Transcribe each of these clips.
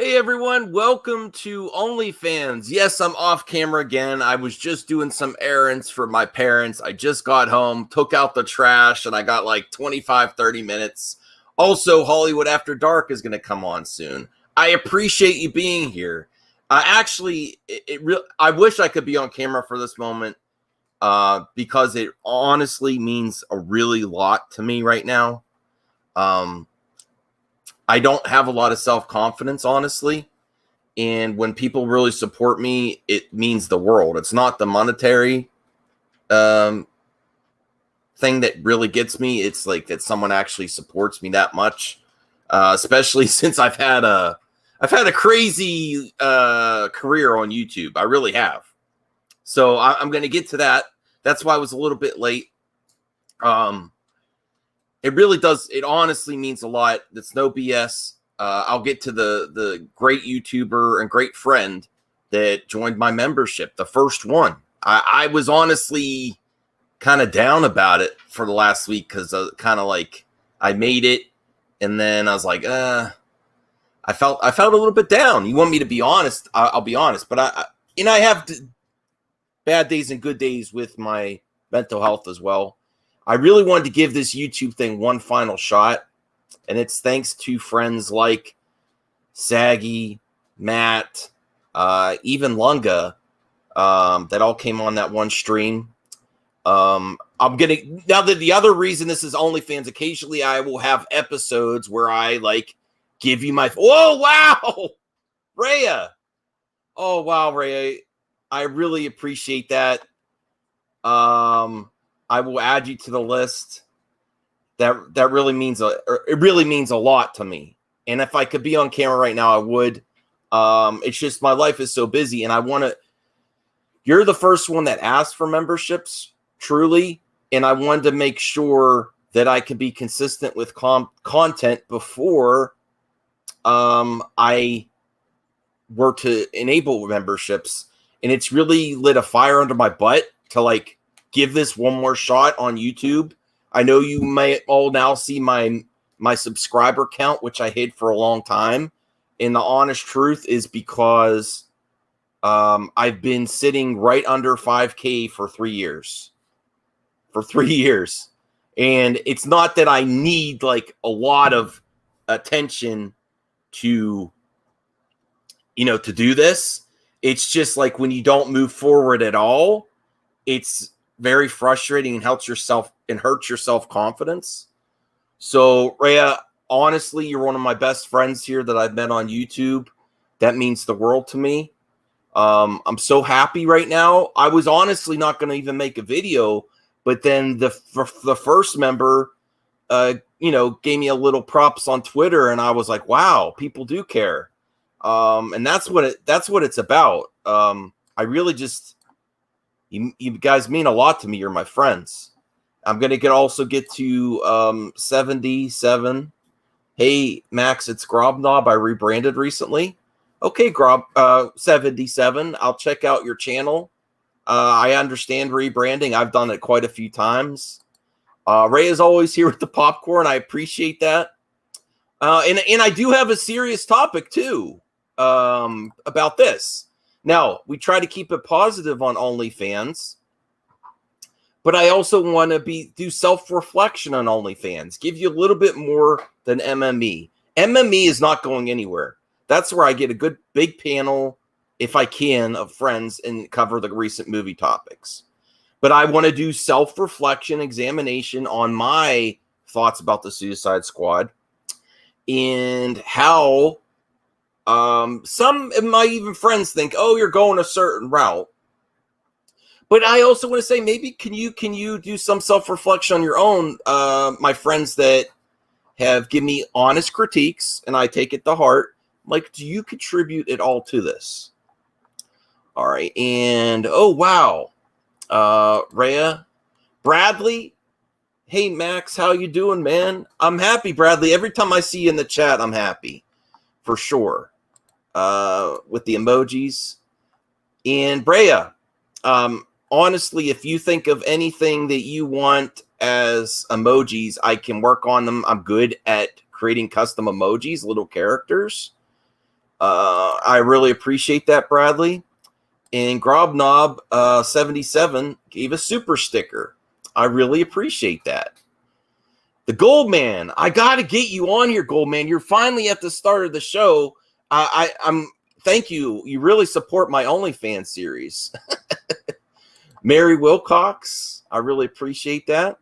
Hey everyone, welcome to Onlyfans. Yes, I'm off camera again. I was just doing some errands for my parents. I just got home, took out the trash, and I got like 25-30 minutes. Also, Hollywood After Dark is going to come on soon. I appreciate you being here. I wish I could be on camera for this moment because it honestly means a really lot to me right now. I don't have a lot of self-confidence, honestly. And when people really support me, it means the world. It's not the monetary thing that really gets me. It's like that someone actually supports me that much, especially since I've had a crazy career on YouTube. I really have. So I'm going to get to that. That's why I was a little bit late. It really does. It honestly means a lot. That's no BS. I'll get to the great YouTuber and great friend that joined my membership, the first one. I was honestly kind of down about it for the last week because kind of like I made it, and then I was like, I felt a little bit down. You want me to be honest? I'll be honest, but I have bad days and good days with my mental health as well. I really wanted to give this YouTube thing one final shot, and it's thanks to friends like Saggy, Matt, even Lunga, that all came on that one stream. Now that the other reason this is OnlyFans, occasionally I will have episodes where I like give you my, oh, wow, Rhea. Oh, wow, Rhea. I really appreciate that. I will add you to the list. That really means it really means a lot to me. And if I could be on camera right now, I would. It's just my life is so busy, and I want to. You're the first one that asked for memberships, truly, and I wanted to make sure that I can be consistent with content before I were to enable memberships. And it's really lit a fire under my butt to like give this one more shot on YouTube. I know you may all now see my subscriber count, which I hid for a long time. And the honest truth is because I've been sitting right under 5K for 3 years. For 3 years. And it's not that I need like a lot of attention to, to do this. It's just like when you don't move forward at all, it's very frustrating and hurts your self-confidence. So, Rhea, honestly, you're one of my best friends here that I've met on YouTube. That means the world to me. I'm so happy right now. I was honestly not going to even make a video, but then the first member, gave me a little props on Twitter, and I was like, wow, people do care. And that's what it's about. I really just, you guys mean a lot to me. You're my friends. I'm going to also get to 77. Hey, Max, it's Grobnob. I rebranded recently. Okay, 77. I'll check out your channel. I understand rebranding. I've done it quite a few times. Ray is always here with the popcorn. I appreciate that. And I do have a serious topic, too, about this. Now, we try to keep it positive on OnlyFans, but I also want to do self-reflection on OnlyFans, give you a little bit more than MME. MME is not going anywhere. That's where I get a good big panel, if I can, of friends and cover the recent movie topics. But I want to do self-reflection, examination on my thoughts about the Suicide Squad and how some of my even friends think, oh, you're going a certain route. But I also want to say, maybe can you do some self-reflection on your own? My friends that have given me honest critiques, and I take it to heart. Like, do you contribute at all to this? All right, and oh wow, Rhea, Bradley. Hey Max, how you doing, man? I'm happy, Bradley. Every time I see you in the chat, I'm happy, for sure. With the emojis. And Brea, honestly, if you think of anything that you want as emojis, I can work on them. I'm good at creating custom emojis, little characters. I really appreciate that, Bradley. And Grobnob 77 gave a super sticker. I really appreciate that. The Goldman, I got to get you on here, Goldman. You're finally at the start of the show. I'm thank you. You really support my OnlyFans series. Mary Wilcox, I really appreciate that.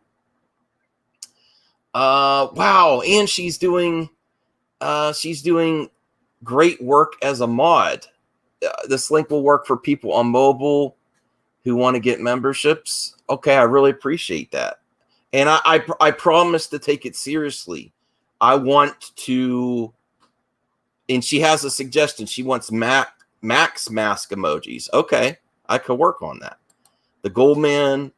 Wow, and she's doing great work as a mod. This link will work for people on mobile who want to get memberships. Okay, I really appreciate that. And I promise to take it seriously. I want to, and she has a suggestion. She wants Max mask emojis. Okay, I could work on that. The Goldman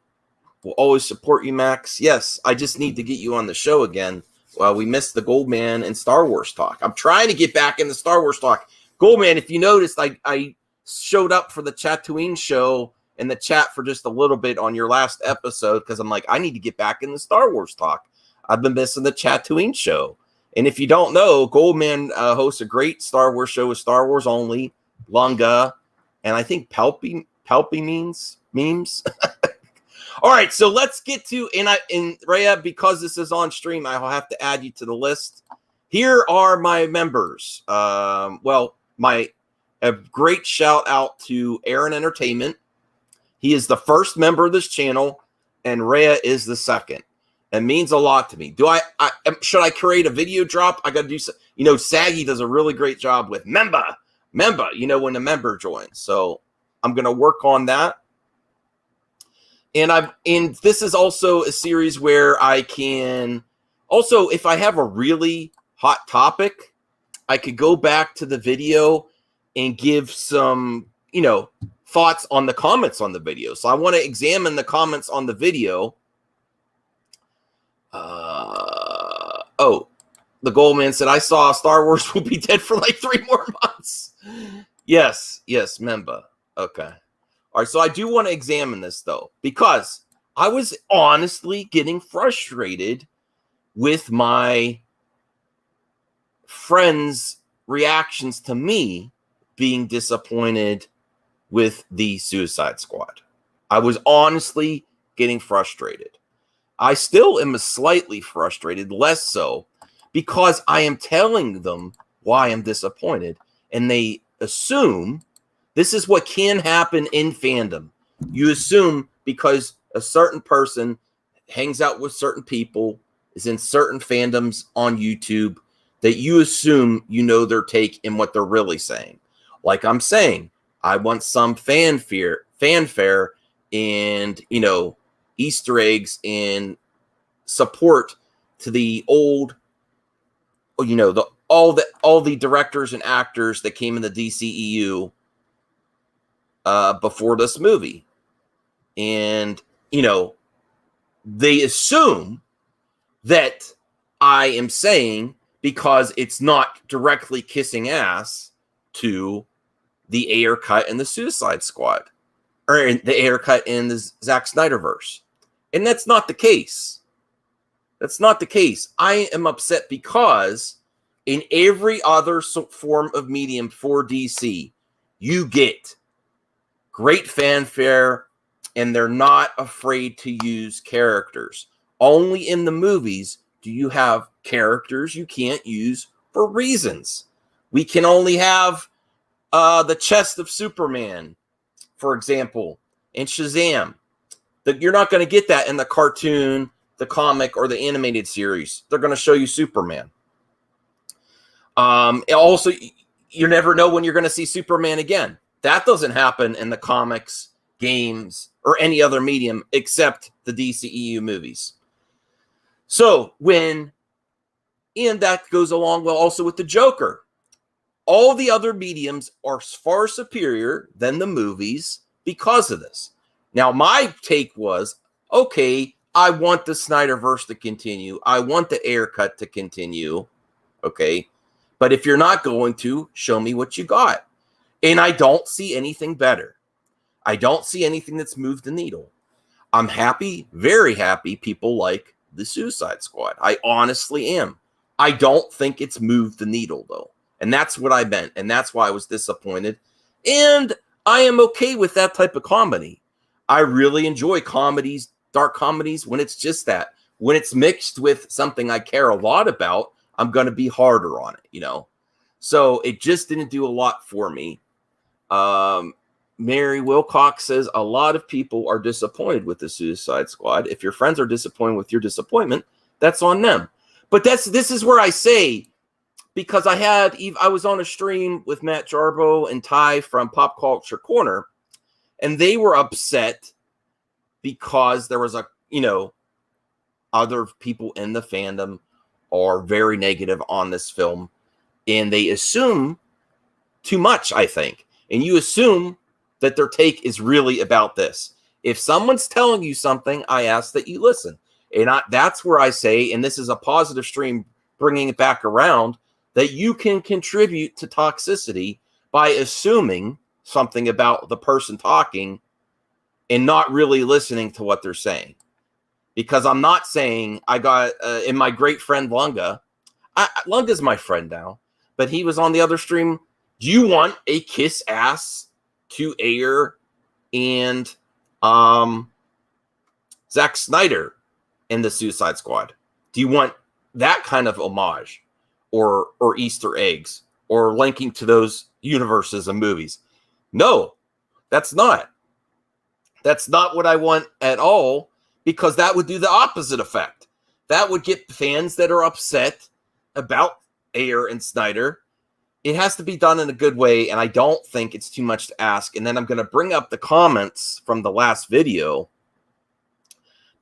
will always support you, Max. Yes, I just need to get you on the show again. Well, we missed the Goldman and Star Wars talk. I'm trying to get back in the Star Wars talk. Goldman, if you noticed, I showed up for the Tatooine show in the chat for just a little bit on your last episode because I'm like, I need to get back in the Star Wars talk. I've been missing the Tatooine show. And if you don't know, Goldman hosts a great Star Wars show with Star Wars Only, Lunga, and I think Palpy memes. All right, so let's get to, and Rhea, because this is on stream, I'll have to add you to the list. Here are my members. A great shout out to Aaron Entertainment. He is the first member of this channel, and Rhea is the second. It means a lot to me. Should I create a video drop? I got to do some, Saggy does a really great job with member, when the member joins. So I'm going to work on that. And this is also a series where I can also, if I have a really hot topic, I could go back to the video and give some, thoughts on the comments on the video. So I want to examine the comments on the video. The Goldman said, I saw Star Wars will be dead for like 3 more months. Yes, Memba. Okay. All right, so I do want to examine this, though, because I was honestly getting frustrated with my friends' reactions to me being disappointed with the Suicide Squad. I was honestly getting frustrated. I still am slightly frustrated, less so, because I am telling them why I'm disappointed, and they assume this is what can happen in fandom. You assume because a certain person hangs out with certain people, is in certain fandoms on YouTube, that you assume you know their take and what they're really saying. Like I'm saying, I want some fanfare and, Easter eggs and support to the old, all the directors and actors that came in the DCEU before this movie. And, they assume that I am saying because it's not directly kissing ass to the Ayer cut in the Suicide Squad or the Ayer cut in the Zack Snyderverse. And that's not the case. That's not the case. I am upset because in every other form of medium for DC, you get great fanfare, and they're not afraid to use characters. Only in the movies do you have characters you can't use for reasons. We can only have the chest of Superman, for example, and Shazam. You're not going to get that in the cartoon, the comic, or the animated series. They're going to show you Superman. Also, you never know when you're going to see Superman again. That doesn't happen in the comics, games, or any other medium except the DCEU movies. So and that goes along well also with the Joker. All the other mediums are far superior than the movies because of this. Now, my take was, okay, I want the Snyderverse to continue. I want the Ayer cut to continue. Okay. But if you're not going to, show me what you got. And I don't see anything better. I don't see anything that's moved the needle. I'm happy, very happy people like the Suicide Squad. I honestly am. I don't think it's moved the needle, though. And that's what I meant. And that's why I was disappointed. And I am okay with that type of comedy. I really enjoy comedies, dark comedies, when it's just that. When it's mixed with something I care a lot about, I'm going to be harder on it, you know? So it just didn't do a lot for me. Mary Wilcox says a lot of people are disappointed with the Suicide Squad. If your friends are disappointed with your disappointment, that's on them. But this is where I say, because I was on a stream with Matt Jarbo and Ty from Pop Culture Corner, and they were upset because there was other people in the fandom are very negative on this film, and they assume too much, I think. And you assume that their take is really about this. If someone's telling you something, I ask that you listen. And that's where I say, and this is a positive stream bringing it back around, that you can contribute to toxicity by assuming something about the person talking and not really listening to what they're saying. Because I'm not saying I got, in my great friend Lunga, Lunga's my friend now, but he was on the other stream. Do you want a kiss ass to Ayer and Zack Snyder in the Suicide Squad? Do you want that kind of homage or Easter eggs or linking to those universes and movies? No, that's not. That's not what I want at all, because that would do the opposite effect. That would get fans that are upset about Ayer and Snyder. It has to be done in a good way, and I don't think it's too much to ask. And then I'm going to bring up the comments from the last video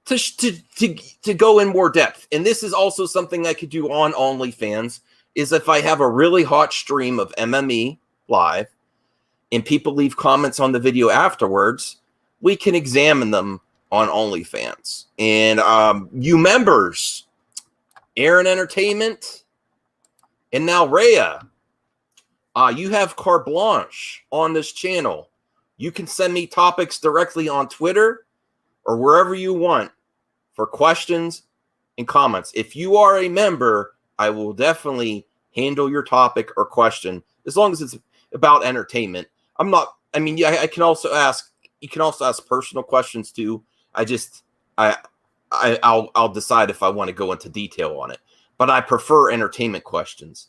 to go in more depth. And this is also something I could do on OnlyFans, is if I have a really hot stream of MME live and people leave comments on the video afterwards, we can examine them on OnlyFans. And you members, Aaron Entertainment, and now Rhea, you have carte blanche on this channel. You can send me topics directly on Twitter or wherever you want for questions and comments. If you are a member, I will definitely handle your topic or question, as long as it's about entertainment. I can also ask, you can also ask personal questions too. I'll decide if I want to go into detail on it, but I prefer entertainment questions.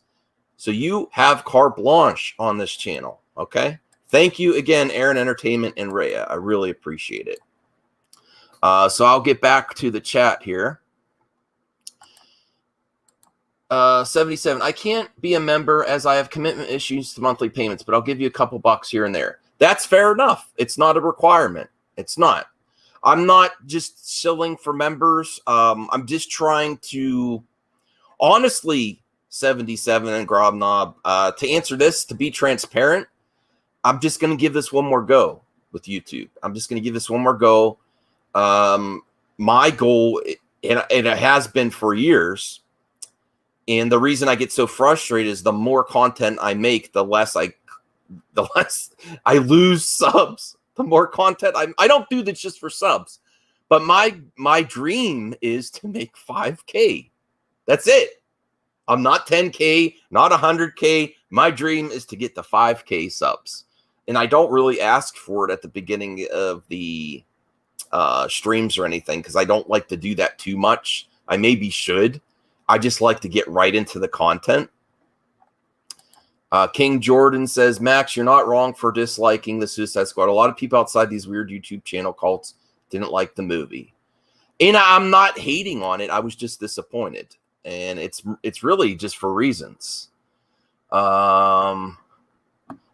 So you have carte blanche on this channel, okay? Thank you again, Aaron Entertainment and Rhea. I really appreciate it. So I'll get back to the chat here. 77. I can't be a member as I have commitment issues to monthly payments, but I'll give you a couple bucks here and there. That's fair enough. It's not a requirement. It's not. I'm not just shilling for members. I'm just trying to, honestly, 77 and Grobnob, to answer this, to be transparent, I'm just going to give this one more go with YouTube. I'm just going to give this one more go. My goal, and it has been for years, and the reason I get so frustrated is the more content I make, the less I lose subs. The more content I don't do this just for subs, but my dream is to make 5K. That's it. I'm not 10K, not 100K. My dream is to get to 5K subs, and I don't really ask for it at the beginning of the streams or anything, because I don't like to do that too much. I maybe should. I just like to get right into the content. King Jordan says, Max, you're not wrong for disliking the Suicide Squad. A lot of people outside these weird YouTube channel cults didn't like the movie. And I'm not hating on it. I was just disappointed. And it's really just for reasons.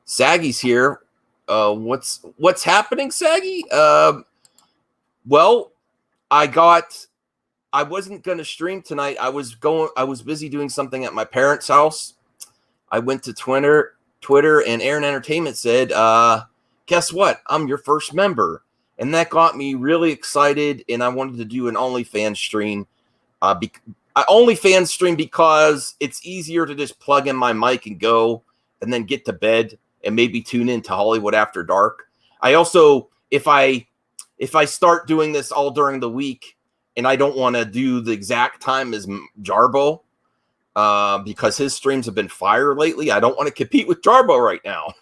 Saggy's here. What's happening, Saggy? Well, I wasn't going to stream tonight. I was busy doing something at my parents' house. I went to Twitter, and Aaron Entertainment said, guess what? I'm your first member. And that got me really excited, and I wanted to do an OnlyFans stream. OnlyFans stream because it's easier to just plug in my mic and go, and then get to bed and maybe tune in to Hollywood After Dark. I also, if I start doing this all during the week and I don't want to do the exact time as Jarbo, because his streams have been fire lately. I don't want to compete with Jarbo right now.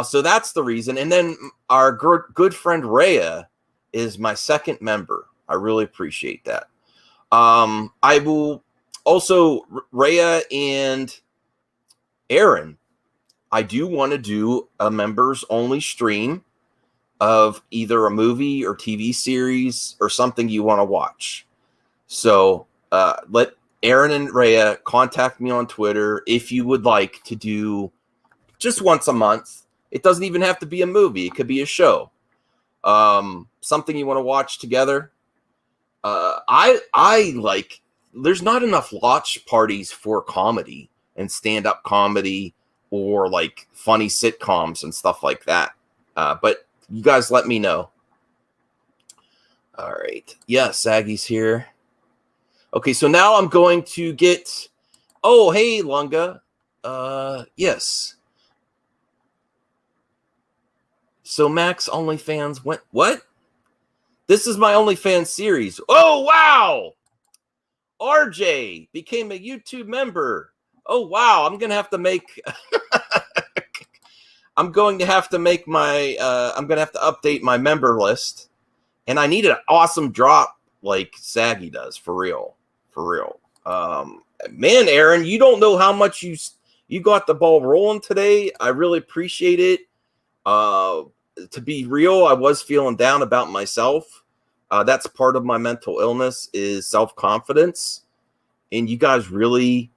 So that's the reason. And then our good friend Rhea is my second member. I really appreciate that. I will also, Rhea and Aaron, I do want to do a members only stream of either a movie or TV series or something you want to watch. So let Aaron and Rhea contact me on Twitter if you would like to do just once a month. It doesn't even have to be a movie. It could be a show. Something you want to watch together. I like, there's not enough watch parties for comedy and stand-up comedy or like funny sitcoms and stuff like that. But you guys let me know. All right. Yeah, Saggy's here. Okay, so now I'm going to get... Oh, hey, Lunga. Yes. So Max OnlyFans went... What? This is my OnlyFans series. Oh, wow! RJ became a YouTube member. Oh, wow. I'm going to have to make... I'm going to have to make my... I'm going to have to update my member list. And I need an awesome drop like Saggy does, for real. For real. Man, Aaron, you don't know how much you got the ball rolling today. I really appreciate it. To be real, I was feeling down about myself. That's part of my mental illness is self-confidence. And you guys really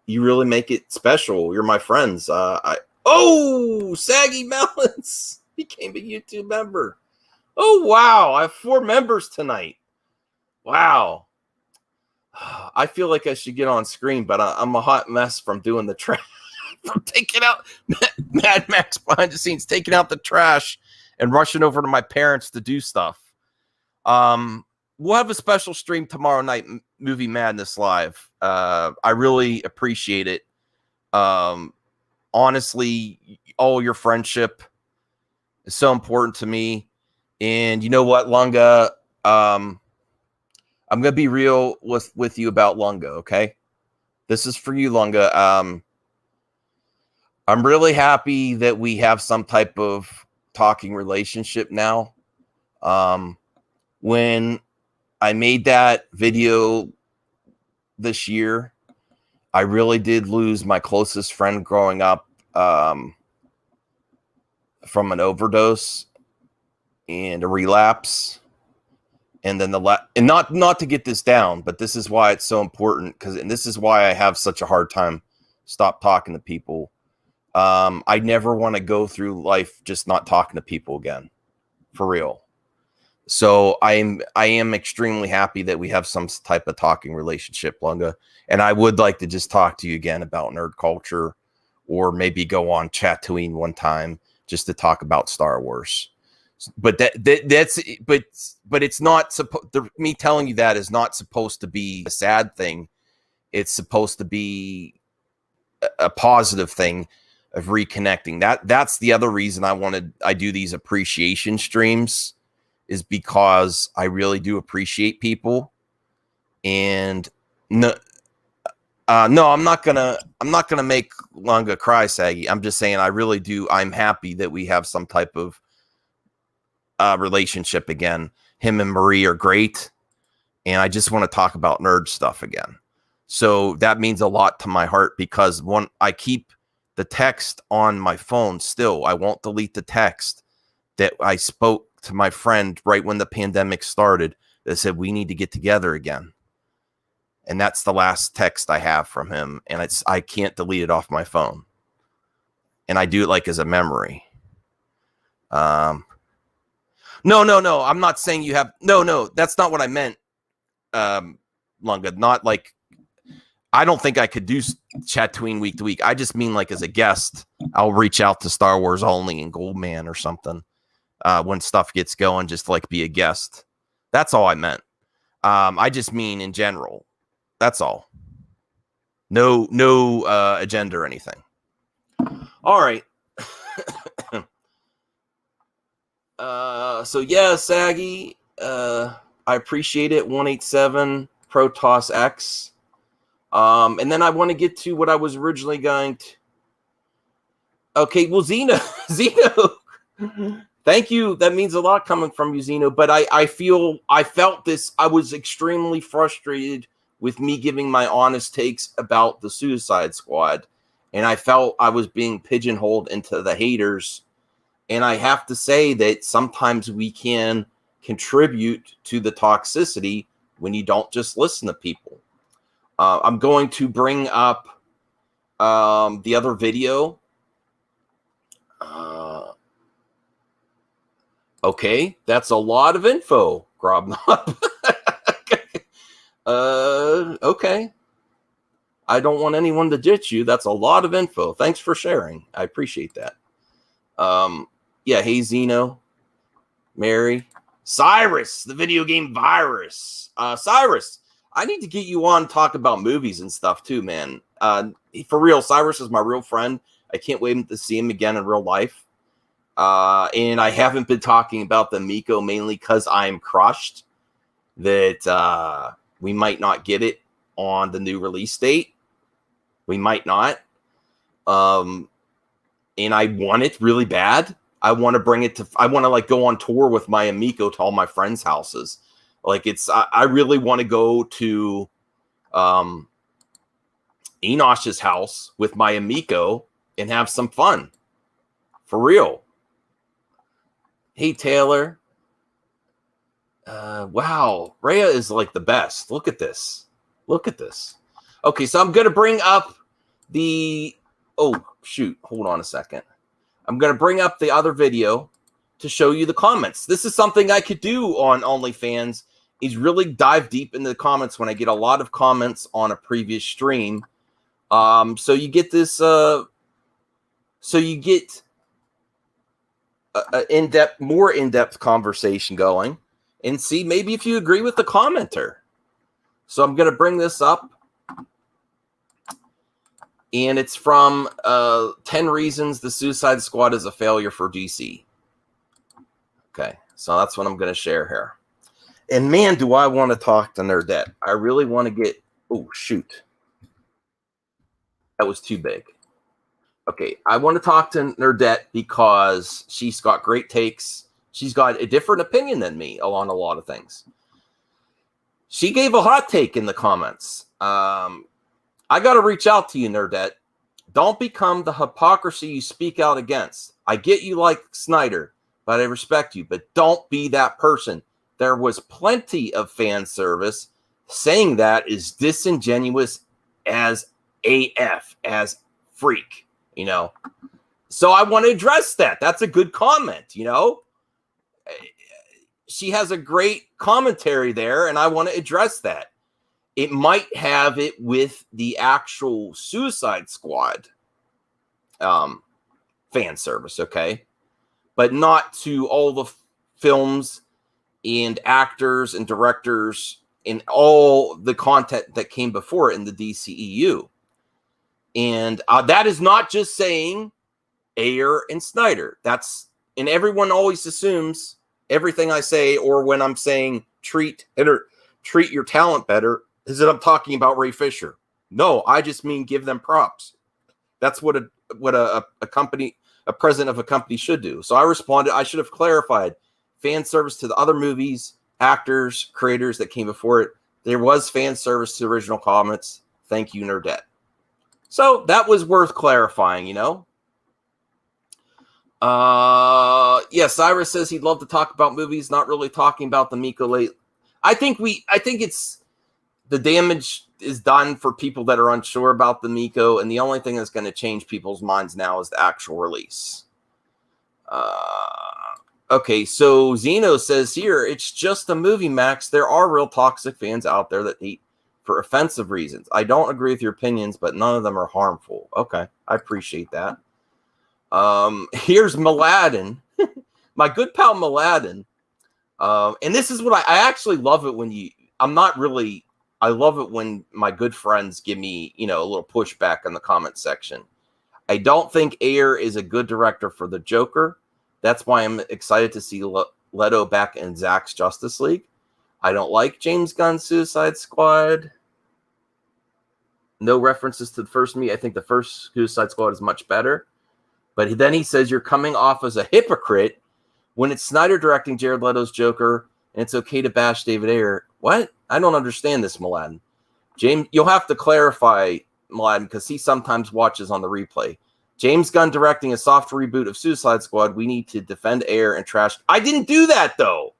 make it special. You're my friends. Saggy Melons became a YouTube member. Oh, wow. I have 4 members tonight. Wow. I feel like I should get on screen, but I'm a hot mess from doing the trash. From taking out Mad Max behind the scenes, taking out the trash and rushing over to my parents to do stuff. We'll have a special stream tomorrow night, Movie Madness Live. I really appreciate it. Honestly, all your friendship is so important to me. And you know what, Lunga? I'm going to be real with you about Lunga, okay? This is for you, Lunga. I'm really happy that we have some type of talking relationship now. When I made that video this year, I really did lose my closest friend growing up from an overdose and a relapse. And then and not to get this down, but this is why it's so important, and this is why I have such a hard time stop talking to people. I never want to go through life just not talking to people again, for real. So I am extremely happy that we have some type of talking relationship, Lunga. And I would like to just talk to you again about nerd culture, or maybe go on Chatooine one time just to talk about Star Wars. But that's it's not supposed. Me telling you that is not supposed to be a sad thing. It's supposed to be a positive thing of reconnecting. That's the other reason I do these appreciation streams, is because I really do appreciate people. And no, I'm not gonna make Lunga cry, Saggy. I'm just saying I really do. I'm happy that we have some type of relationship again. Him and Marie are great, and I just want to talk about nerd stuff again. So that means a lot to my heart, because I keep the text on my phone still. I won't delete the text that I spoke to my friend right when the pandemic started that said we need to get together again. And that's the last text I have from him, and I can't delete it off my phone. And I do it like as a memory. No. I'm not saying you have. No. That's not what I meant, Lunga. Not like, I don't think I could do Chatooine week to week. I just mean like as a guest, I'll reach out to Star Wars Only and Goldman or something when stuff gets going, just like be a guest. That's all I meant. I just mean in general. That's all. No agenda or anything. All right. So yeah, Saggy, I appreciate it. 187 Protoss X. And then I want to get to what I was originally going to. Okay, well, Zeno, thank you. That means a lot coming from you, Zeno. But I felt this. I was extremely frustrated with me giving my honest takes about the Suicide Squad. And I felt I was being pigeonholed into the haters. And I have to say that sometimes we can contribute to the toxicity when you don't just listen to people. I'm going to bring up the other video. Okay, that's a lot of info, Grobnob. Okay. I don't want anyone to ditch you. That's a lot of info. Thanks for sharing. I appreciate that. Yeah, hey, Zeno, Mary, Cyrus, the video game virus. Cyrus, I need to get you on talk about movies and stuff too, man. For real, Cyrus is my real friend. I can't wait to see him again in real life. And I haven't been talking about the Miko mainly because I'm crushed that we might not get it on the new release date. We might not. And I want it really bad. I want to bring it to, I want to like go on tour with my Amico to all my friends' houses. Like I really want to go to Enosh's house with my Amico and have some fun. For real. Hey, Taylor. Wow. Rhea is like the best. Look at this. Look at this. Okay, so I'm going to bring up the... Oh, shoot. Hold on a second. I'm going to bring up the other video to show you the comments. This is something I could do on OnlyFans, is really dive deep into the comments when I get a lot of comments on a previous stream. So you get this... so you get a more in-depth conversation going and see maybe if you agree with the commenter. So I'm going to bring this up. And it's from 10 Reasons the Suicide Squad is a Failure for DC. Okay, so that's what I'm going to share here. And man, do I want to talk to Nerdette. I really want to get... Oh, shoot. That was too big. Okay, I want to talk to Nerdette because she's got great takes. She's got a different opinion than me on a lot of things. She gave a hot take in the comments. I got to reach out to you, Nerdette. Don't become the hypocrisy you speak out against. I get you like Snyder, but I respect you. But don't be that person. There was plenty of fan service. Saying that is disingenuous as AF, as freak, you know. So I want to address that. That's a good comment, you know. She has a great commentary there, and I want to address that. It might have it with the actual Suicide Squad fan service, okay? But not to all the films and actors and directors and all the content that came before it in the DCEU. And that is not just saying Ayer and Snyder. That's, and everyone always assumes everything I say, or when I'm saying treat your talent better, is that I'm talking about Ray Fisher. No, I just mean give them props. That's what a company, a president of a company should do. So I responded, I should have clarified fan service to the other movies, actors, creators that came before it. There was fan service to the original comments. Thank you, Nerdette. So that was worth clarifying, you know. Yeah, Cyrus says he'd love to talk about movies, not really talking about the Miko late. I think it's the damage is done for people that are unsure about the Miko, and the only thing that's going to change people's minds now is the actual release. Okay, so Zeno says here, it's just a movie, Max. There are real toxic fans out there that hate for offensive reasons. I don't agree with your opinions, but none of them are harmful. Okay, I appreciate that. Here's Mladen, my good pal Mladen. And this is what I actually love it when I love it when my good friends give me, you know, a little pushback in the comment section. I don't think Ayer is a good director for the Joker. That's why I'm excited to see Leto back in Zack's Justice League. I don't like James Gunn's Suicide Squad. No references to the first movie. I think the first Suicide Squad is much better. But then he says you're coming off as a hypocrite when it's Snyder directing Jared Leto's Joker and it's okay to bash David Ayer. What? I don't understand this, Mladen. James, you'll have to clarify, Mladen, because he sometimes watches on the replay. James Gunn directing a soft reboot of Suicide Squad. We need to defend Ayer and trash. I didn't do that, though.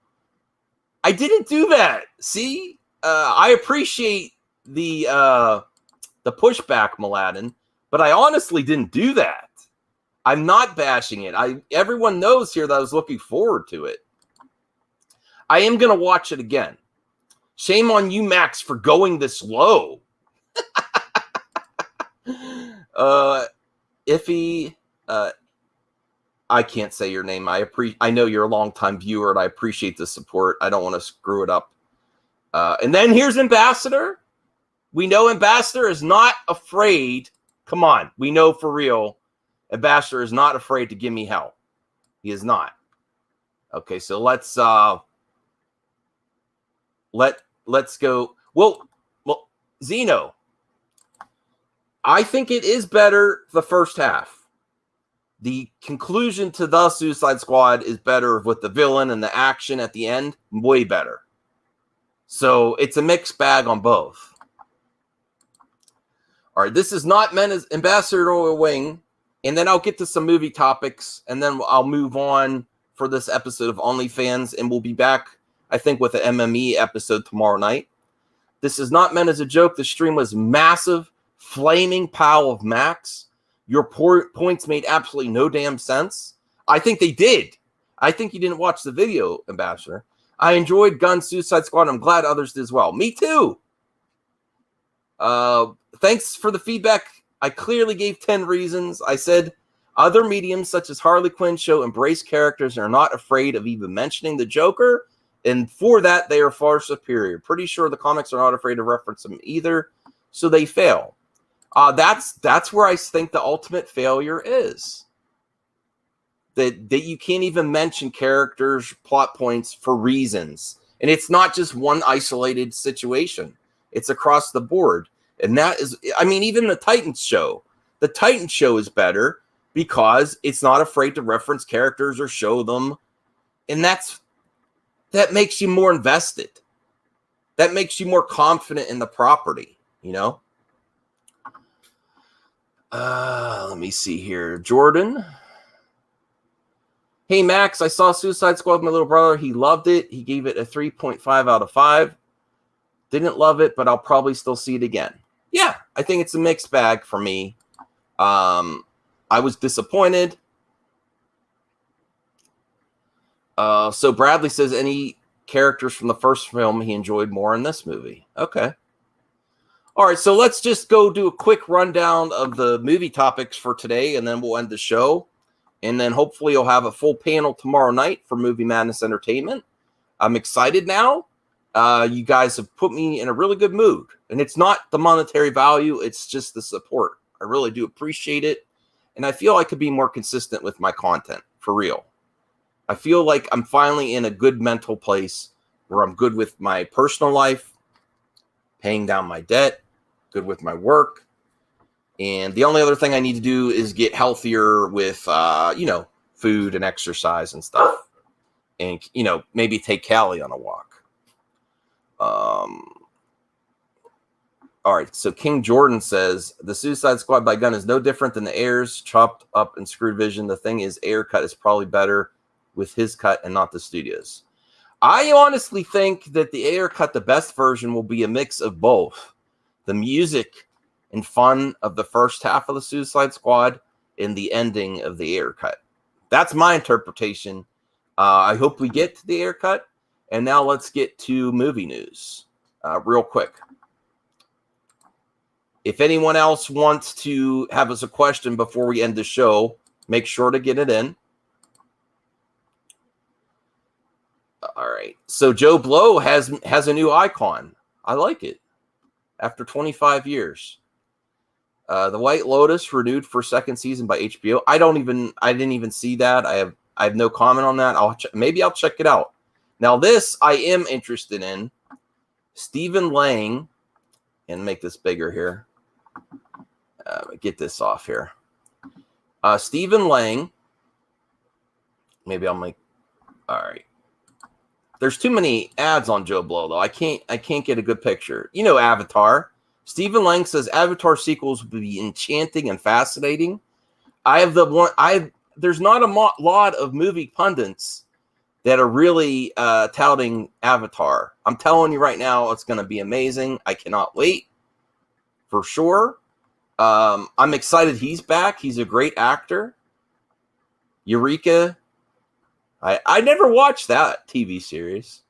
I didn't do that. See? I appreciate the pushback, Mladen, but I honestly didn't do that. I'm not bashing it. Everyone knows here that I was looking forward to it. I am going to watch it again. Shame on you, Max, for going this low. Iffy, I can't say your name. I know you're a longtime viewer, and I appreciate the support. I don't want to screw it up. And then here's Ambassador. We know Ambassador is not afraid. Come on, we know for real. Ambassador is not afraid to give me hell. He is not. Okay, so let's go. Well, Zeno. I think it is better the first half. The conclusion to the Suicide Squad is better with the villain and the action at the end, way better. So it's a mixed bag on both. All right, this is not meant as Ambassador Wing, and then I'll get to some movie topics, and then I'll move on for this episode of Onlyfans, and we'll be back, I think, with an MME episode tomorrow night. This is not meant as a joke. The stream was massive, flaming pile of Max. Your points made absolutely no damn sense. I think they did. I think you didn't watch the video, Ambassador. I enjoyed Gunn's Suicide Squad. I'm glad others did as well. Me too. Thanks for the feedback. I clearly gave 10 reasons. I said other mediums such as Harley Quinn show embrace characters and are not afraid of even mentioning the Joker. And for that, they are far superior. Pretty sure the comics are not afraid to reference them either. So they fail. That's where I think the ultimate failure is. That you can't even mention characters, plot points for reasons. And it's not just one isolated situation. It's across the board. And that is, I mean, even the Titans show. The Titans show is better because it's not afraid to reference characters or show them. And that makes you more invested. That makes you more confident in the property, you know? Let me see here. Jordan. Hey, Max, I saw Suicide Squad with my little brother. He loved it. He gave it a 3.5 out of 5. Didn't love it, but I'll probably still see it again. Yeah, I think it's a mixed bag for me. I was disappointed. So Bradley says any characters from the first film he enjoyed more in this movie. Okay. All right, so let's just go do a quick rundown of the movie topics for today, and then we'll end the show. And then hopefully you'll have a full panel tomorrow night for Movie Madness Entertainment. I'm excited now. You guys have put me in a really good mood. And it's not the monetary value, it's just the support. I really do appreciate it. And I feel I could be more consistent with my content, for real. I feel like I'm finally in a good mental place where I'm good with my personal life, paying down my debt, good with my work. And the only other thing I need to do is get healthier with, food and exercise and stuff. And, maybe take Callie on a walk. All right, so King Jordan says, the Suicide Squad by Gunn is no different than the Ayers chopped up and screwed vision. The thing is, Ayer cut is probably better with his cut and not the studio's. I honestly think that the Ayer cut, the best version, will be a mix of both. The music and fun of the first half of the Suicide Squad and the ending of the Ayer cut. That's my interpretation. I hope we get to the Ayer cut. And now let's get to movie news real quick. If anyone else wants to have us a question before we end the show, make sure to get it in. All right. So Joe Blow has a new icon. I like it. After 25 years. The White Lotus renewed for second season by HBO. I didn't even see that. I have no comment on that. Maybe I'll check it out. Now this I am interested in. Stephen Lang, and make this bigger here. Get this off here. Stephen Lang. Maybe I'll make. All right. There's too many ads on Joe Blow though. I can't get a good picture. You know Avatar. Stephen Lang says Avatar sequels will be enchanting and fascinating. There's not a lot of movie pundits that are really touting Avatar. I'm telling you right now, it's going to be amazing. I cannot wait for sure. I'm excited he's back. He's a great actor. Eureka. I never watched that TV series.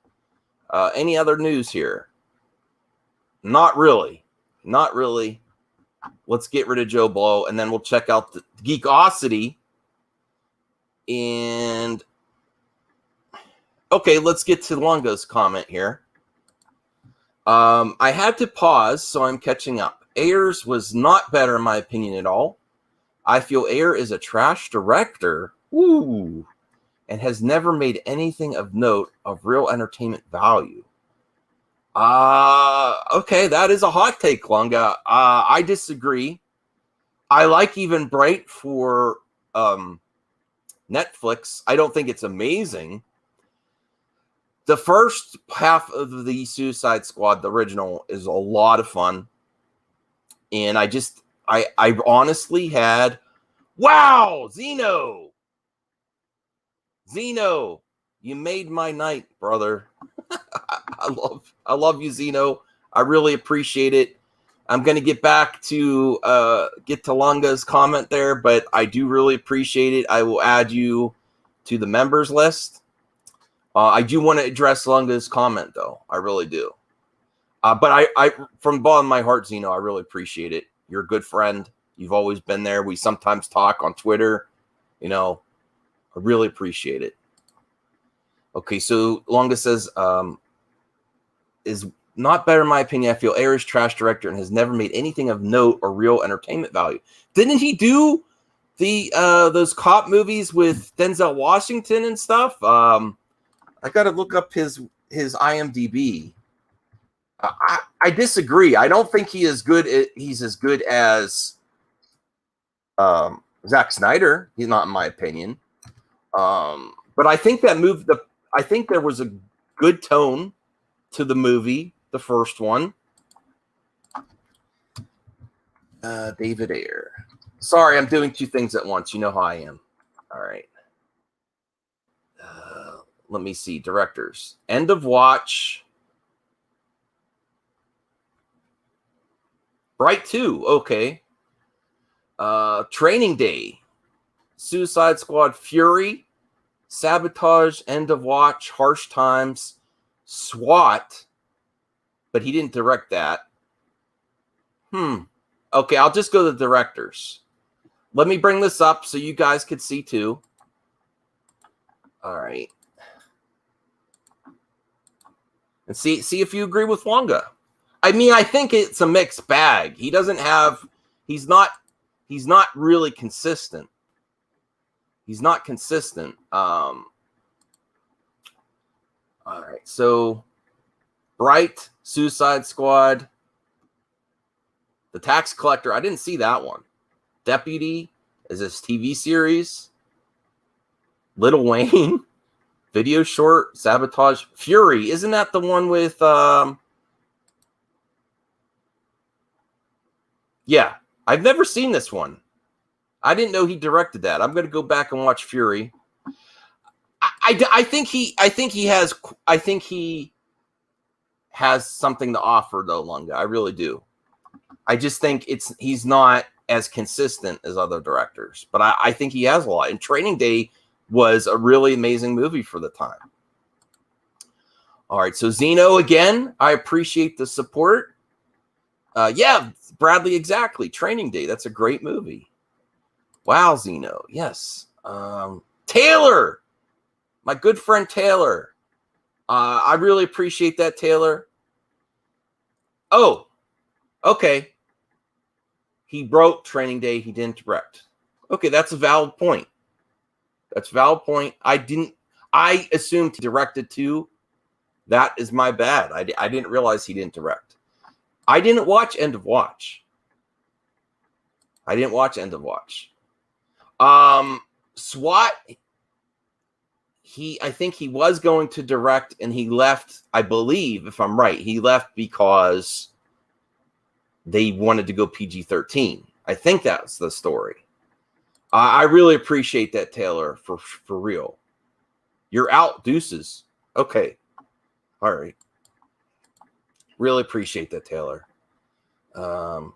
Any other news here? Not really. Not really. Let's get rid of Joe Blow, and then we'll check out the Geekosity. And okay, let's get to Longo's comment here. I had to pause, so I'm catching up. Ayers was not better, in my opinion, at all. I feel Ayer is a trash director. Ooh. And has never made anything of note of real entertainment value. Okay, that is a hot take, Lunga. I disagree. I like Even Bright for Netflix. I don't think it's amazing. The first half of the Suicide Squad, the original, is a lot of fun. And I honestly had, wow, Zeno, you made my night, brother. I love you, Zeno. I really appreciate it. I'm going to get back to get to Lunga's comment there, but I do really appreciate it. I will add you to the members list. I do want to address Lunga's comment, though. I really do. But I, from the bottom of my heart, Zeno, I really appreciate it. You're a good friend. You've always been there. We sometimes talk on Twitter. You know, I really appreciate it. Okay, so Lunga says, is not better in my opinion. I feel Ayer's trash director and has never made anything of note or real entertainment value. Didn't he do the those cop movies with Denzel Washington and stuff? I got to look up his IMDb. I disagree. I don't think he's as good as Zack Snyder. He's not, in my opinion. But I think I think there was a good tone to the movie, the first one. David Ayer. Sorry, I'm doing two things at once. You know how I am. All right. Let me see. Directors. End of Watch. Bright 2. Okay. Training Day. Suicide Squad Fury. Sabotage. End of Watch. Harsh Times. SWAT. But he didn't direct that. Okay, I'll just go to the directors. Let me bring this up so you guys could see too. All right. And see if you agree with Lunga. I mean, I think it's a mixed bag. He's not really consistent. He's not consistent. All right. So Bright, Suicide Squad, The Tax Collector. I didn't see that one. Deputy is this TV series. Little Wayne, video short, Sabotage, Fury. Isn't that the one with yeah, I've never seen this one. I didn't know he directed that. I'm going to go back and watch Fury. I think he has something to offer though, Lunga. I really do. I just think he's not as consistent as other directors, but I think he has a lot. And Training Day was a really amazing movie for the time. All right, so Zeno again, I appreciate the support. Yeah, Bradley, exactly. Training Day, that's a great movie. Wow, Zeno, yes. Taylor, my good friend Taylor. I really appreciate that, Taylor. Oh, okay. He wrote Training Day. He didn't direct. Okay, that's a valid point. That's a valid point. I assumed he directed too. That is my bad. I didn't realize he didn't direct. I didn't watch End of Watch. I didn't watch End of Watch. SWAT, I think he was going to direct and he left, I believe, if I'm right, he left because they wanted to go PG-13. I think that's the story. I really appreciate that, Taylor, for real. You're out, deuces. Okay. All right. Really appreciate that, Taylor. But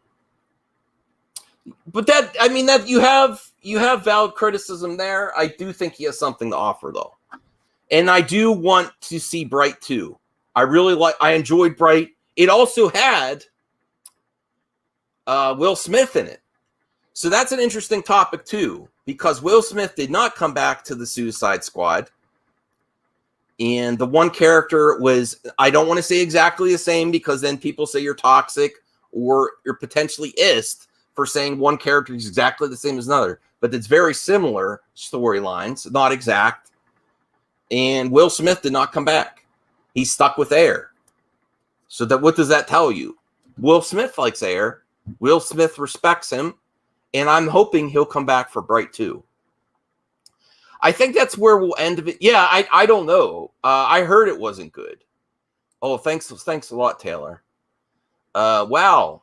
that, I mean, that you have valid criticism there. I do think he has something to offer, though. And I do want to see Bright 2. I enjoyed Bright. It also had Will Smith in it. So that's an interesting topic, too, because Will Smith did not come back to the Suicide Squad. And the one character was, I don't want to say exactly the same because then people say you're toxic or you're potentially ist for saying one character is exactly the same as another. But it's very similar storylines, not exact. And Will Smith did not come back. He's stuck with Air. So what does that tell you? Will Smith likes Air. Will Smith respects him. And I'm hoping he'll come back for Bright 2. I think that's where we'll end it. Yeah, I don't know. I heard it wasn't good. Oh, thanks a lot, Taylor. Wow.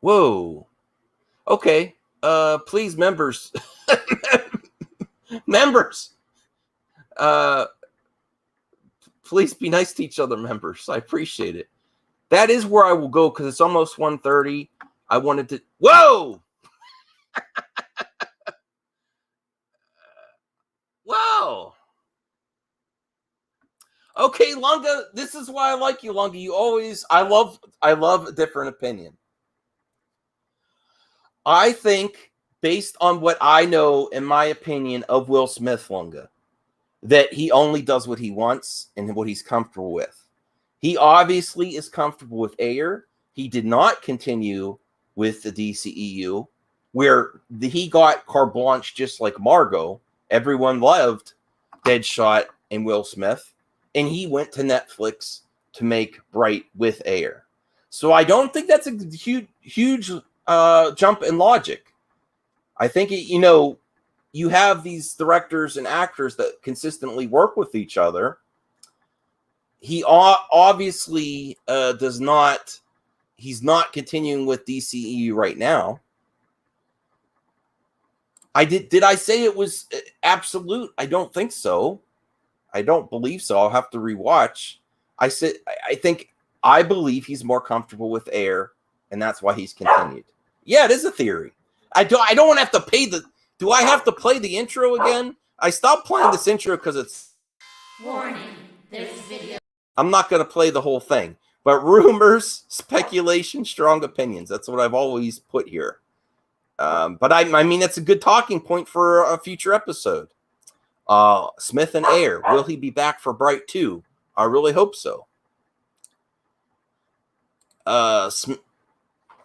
Whoa. Okay. Please, members. Members. Please be nice to each other, members. I appreciate it. That is where I will go because it's almost 1:30. I wanted to. Whoa! Whoa! Okay, Lunga. This is why I like you, Lunga. You always. I love a different opinion. I think, based on what I know, in my opinion, of Will Smith, Lunga, that he only does what he wants and what he's comfortable with. He obviously is comfortable with Ayer. He did not continue with the DCEU, where he got carte blanche just like Margot. Everyone loved Deadshot and Will Smith, and he went to Netflix to make Bright with Ayer. So I don't think that's a huge jump in logic. I think, you have these directors and actors that consistently work with each other. He obviously does not. He's not continuing with DCEU right now. Did I say it was absolute? I don't think so. I don't believe so. I'll have to rewatch. I believe he's more comfortable with Ayer, and that's why he's continued. Yeah, it is a theory. I don't want to have to pay the. Do I have to play the intro again? I stopped playing this intro because it's. Warning. This video. I'm not going to play the whole thing, but rumors, speculation, strong opinions. That's what I've always put here. But I mean, that's a good talking point for a future episode. Smith and Ayer, will he be back for Bright 2? I really hope so.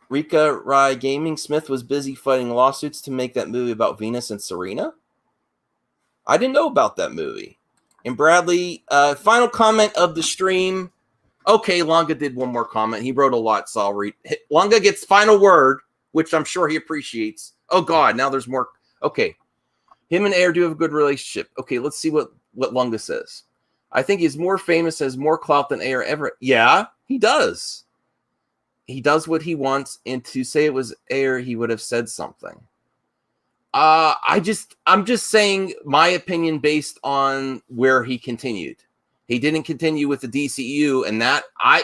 Rika Rai Gaming, Smith was busy fighting lawsuits to make that movie about Venus and Serena. I didn't know about that movie. And Bradley, final comment of the stream. Okay, Longa did one more comment. He wrote a lot, so I'll read. Longa gets final word, which I'm sure he appreciates. Oh, God, now there's more. Okay. Him and Ayer do have a good relationship. Okay, let's see what Longa says. I think he's more famous, has more clout than Ayer ever. Yeah, he does. He does what he wants, and to say it was Ayer, he would have said something. I'm just saying my opinion based on where he continued. He didn't continue with the DCU, and that I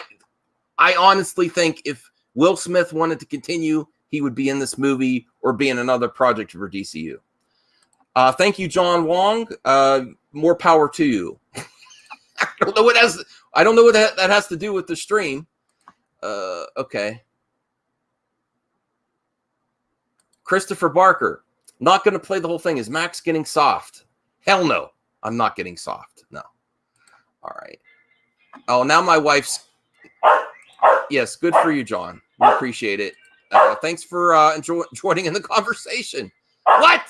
honestly think if Will Smith wanted to continue, he would be in this movie or be in another project for DCU. Thank you, John Wong. More power to you. I don't know what that has to do with the stream. Okay. Christopher Barker. Not going to play the whole thing. Is Max getting soft? Hell no. I'm not getting soft. No. All right. Oh, now my wife's. Yes, good for you, John. We appreciate it. Thanks for joining in the conversation. What?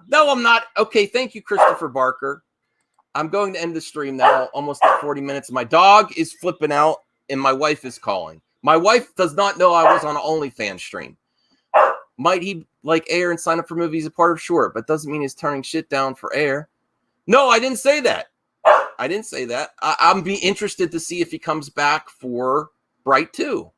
No, I'm not. Okay, thank you, Christopher Barker. I'm going to end the stream now. Almost at 40 minutes. My dog is flipping out, and my wife is calling. My wife does not know I was on an Onlyfans stream. Might he like air and sign up for movies a part of? Sure, but doesn't mean he's turning shit down for air. No, I didn't say that. I didn't say that. I'm be interested to see if he comes back for Bright 2.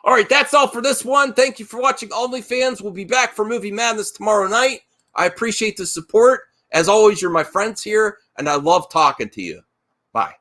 All right, that's all for this one. Thank you for watching OnlyFans. We'll be back for Movie Madness tomorrow night. I appreciate the support. As always, you're my friends here, and I love talking to you. Bye.